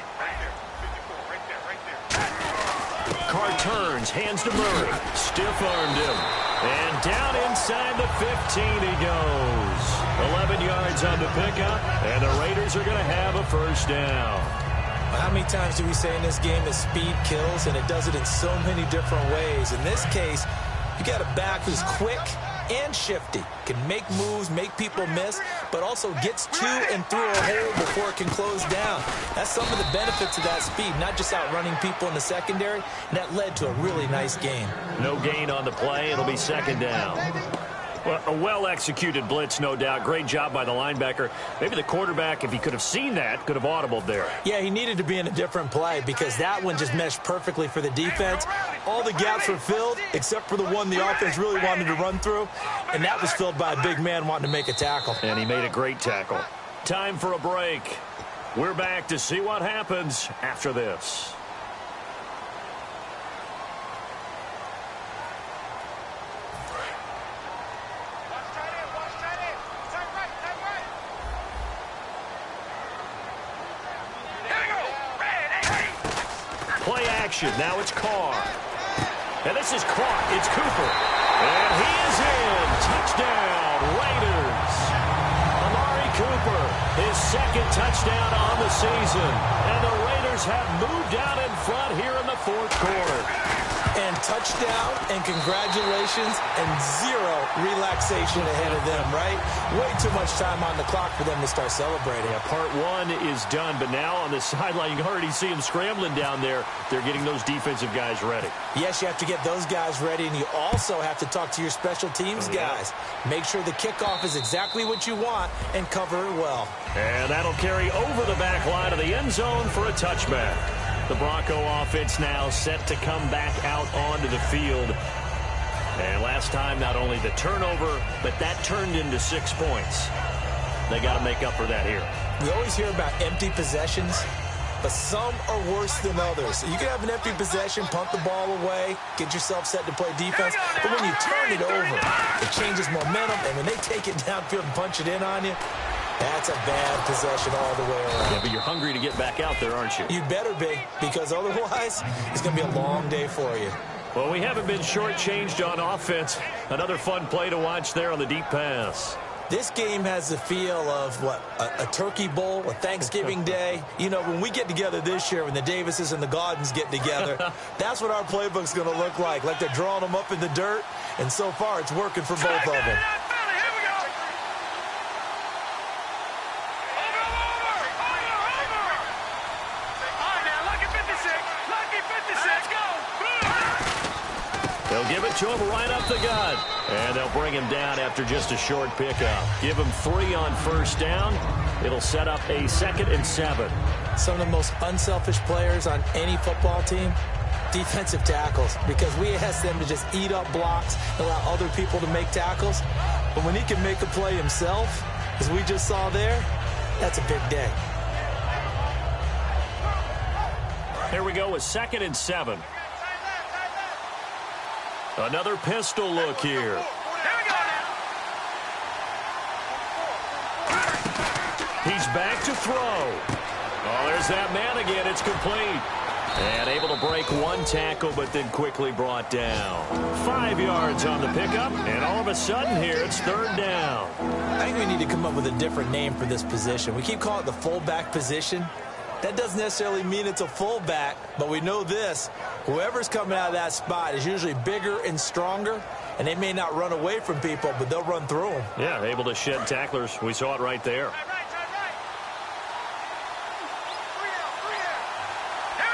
Carr turns, hands to Murray. Stiff-armed him. And down inside the 15 he goes. 11 yards on the pickup, and the Raiders are going to have a first down. How many times do we say in this game that speed kills, and it does it in so many different ways? In this case, you got a back who's quick and shifty, can make moves, make people miss, but also gets to and through a hole before it can close down. That's some of the benefits of that speed, not just outrunning people in the secondary, and that led to a really nice gain. No gain on the play. It'll be second down. Well, a well-executed blitz, no doubt. Great job by the linebacker. Maybe the quarterback, if he could have seen that, could have audibled there. Yeah, he needed to be in a different play because that one just meshed perfectly for the defense. All the gaps were filled except for the one the offense really wanted to run through, and that was filled by a big man wanting to make a tackle. And he made a great tackle. Time for a break. We're back to see what happens after this. Play action. Now it's Carr. And this is caught. It's Cooper. And he is in. Touchdown, Raiders. Amari Cooper, his second touchdown on the season. And the Raiders have moved out in front here in the fourth quarter. And touchdown, and congratulations, and zero relaxation ahead of them, right? Way too much time on the clock for them to start celebrating. Yeah, part one is done, but now on the sideline, you can already see them scrambling down there. They're getting those defensive guys ready. Yes, you have to get those guys ready, and you also have to talk to your special teams guys. Make sure the kickoff is exactly what you want and cover it well. And that'll carry over the back line of the end zone for a touchback. The Bronco offense now set to come back out onto the field. And last time, not only the turnover, but that turned into 6 points. They got to make up for that here. We always hear about empty possessions, but some are worse than others. You can have an empty possession, punt the ball away, get yourself set to play defense, but when you turn it over, it changes momentum, and when they take it downfield and punch it in on you, that's a bad possession all the way around. Yeah, but you're hungry to get back out there, aren't you? You better be, because otherwise, it's going to be a long day for you. Well, we haven't been shortchanged on offense. Another fun play to watch there on the deep pass. This game has the feel of, what, a turkey bowl, a Thanksgiving day. You know, when we get together this year, when the Davises and the Gaudens get together, that's what our playbook's going to look like they're drawing them up in the dirt, and so far it's working for both of them. They'll give it to him right up the gut. And they'll bring him down after just a short pickup. Give him 3 on first down. It'll set up a 2nd and 7. Some of the most unselfish players on any football team, defensive tackles, because we ask them to just eat up blocks, allow other people to make tackles. But when he can make a play himself, as we just saw there, that's a big day. Here we go with 2nd and 7. Another pistol look here. He's back to throw. Oh, there's that man again. It's complete. And able to break one tackle, but then quickly brought down. 5 yards on the pickup, and all of a sudden here, it's third down. I think we need to come up with a different name for this position. We keep calling it the fullback position. That doesn't necessarily mean it's a fullback, but we know this. Whoever's coming out of that spot is usually bigger and stronger, and they may not run away from people, but they'll run through them. Yeah, able to shed tacklers. We saw it right there.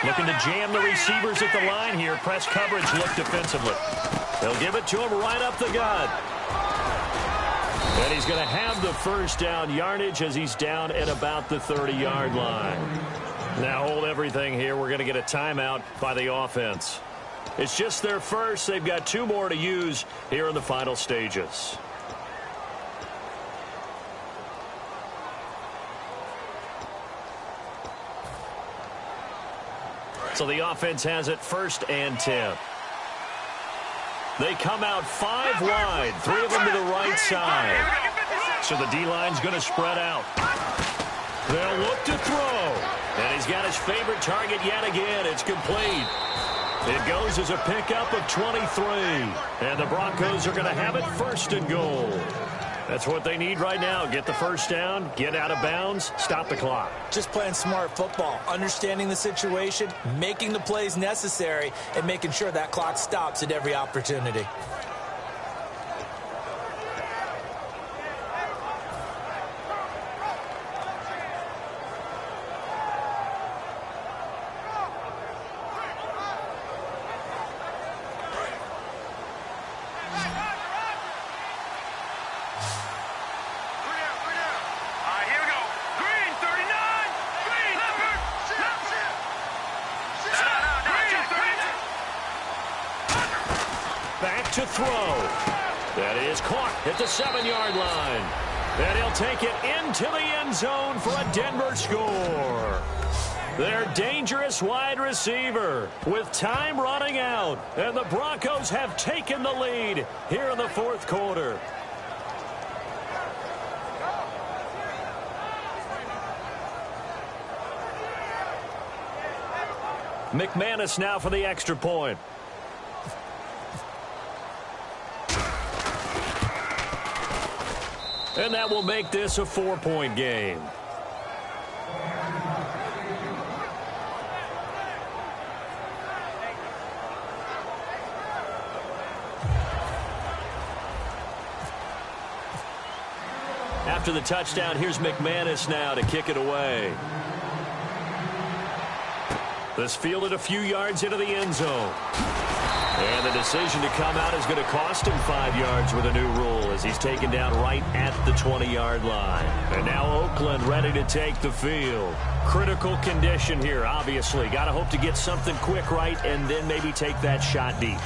Looking to jam the receivers at the line here. Press coverage look defensively. They'll give it to him right up the gut. And he's going to have the first down yardage as he's down at about the 30-yard line. Now hold everything here. We're going to get a timeout by the offense. It's just their first. They've got 2 more to use here in the final stages. So the offense has it 1st and 10. They come out 5 wide, 3 of them to the right side. So the D-line's going to spread out. They'll look to throw. And he's got his favorite target yet again. It's complete. It goes as a pickup of 23. And the Broncos are going to have it 1st and goal. That's what they need right now. Get the first down, get out of bounds, stop the clock. Just playing smart football, understanding the situation, making the plays necessary, and making sure that clock stops at every opportunity. To throw. That is caught at the 7-yard line. And he'll take it into the end zone for a Denver score. Their dangerous wide receiver with time running out. And the Broncos have taken the lead here in the 4th quarter. McManus now for the extra point. And that will make this a 4-point game. After the touchdown, here's McManus now to kick it away. This fielded a few yards into the end zone. And the decision to come out is going to cost him 5 yards with a new rule as he's taken down right at the 20-yard line. And now Oakland ready to take the field. Critical condition here, obviously. Got to hope to get something quick right and then maybe take that shot deep.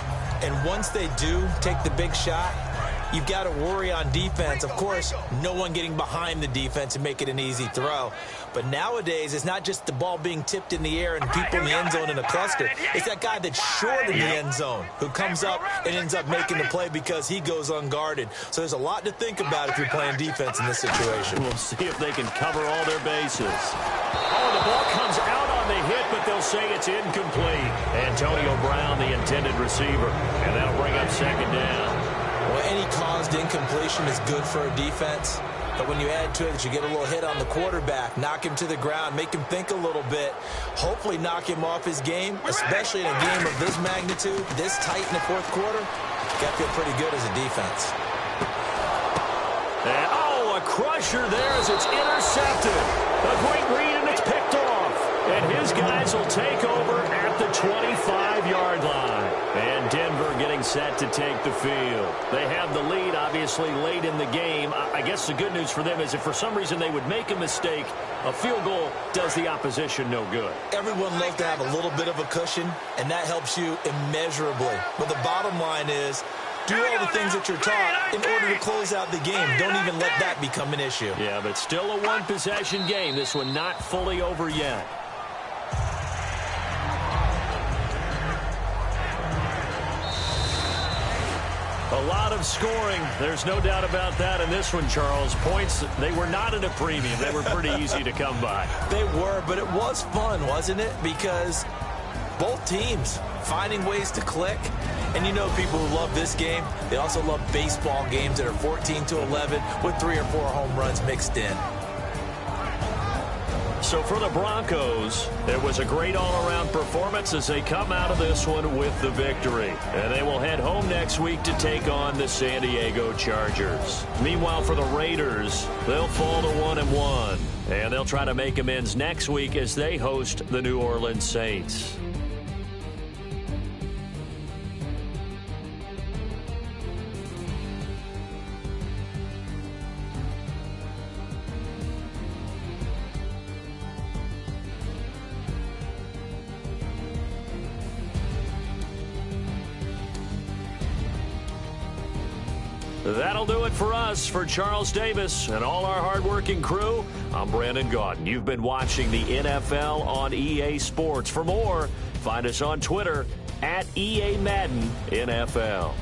And once they do take the big shot, you've got to worry on defense. Of course, no one getting behind the defense and make it an easy throw. But nowadays, it's not just the ball being tipped in the air and people in the end zone in a cluster. It's that guy that's short in the end zone who comes up and ends up making the play because he goes unguarded. So there's a lot to think about if you're playing defense in this situation. We'll see if they can cover all their bases. Oh, the ball comes out on the hit, but they'll say it's incomplete. Antonio Brown, the intended receiver, and that'll bring up 2nd down. Well, any caused incompletion is good for a defense. But when you add to it that you get a little hit on the quarterback, knock him to the ground, make him think a little bit, hopefully knock him off his game, especially in a game of this magnitude, this tight in the 4th quarter, you got to feel pretty good as a defense. And, a crusher there as it's intercepted. A great read, and it's picked off. And his guys will take over at the 25-yard line. And Denver getting set to take the field. They have the lead, obviously, late in the game. I guess the good news for them is if for some reason they would make a mistake, a field goal does the opposition no good. Everyone loves to have a little bit of a cushion, and that helps you immeasurably. But the bottom line is, do all the things that you're taught in order to close out the game. Don't even let that become an issue. Yeah, but still a one-possession game. This one not fully over yet. A lot of scoring. There's no doubt about that in this one, Charles. Points, they were not at a premium. They were pretty easy to come by. They were, but it was fun, wasn't it? Because both teams finding ways to click. And you know people who love this game, they also love baseball games that are 14-11 with 3 or 4 home runs mixed in. So for the Broncos, it was a great all-around performance as they come out of this one with the victory. And they will head home next week to take on the San Diego Chargers. Meanwhile, for the Raiders, they'll fall to 1-1. And they'll try to make amends next week as they host the New Orleans Saints. That'll do it for us. For Charles Davis and all our hardworking crew, I'm Brandon Gaudin. You've been watching the NFL on EA Sports. For more, find us on Twitter @EA Madden NFL.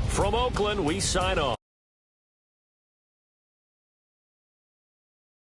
From Oakland, we sign off.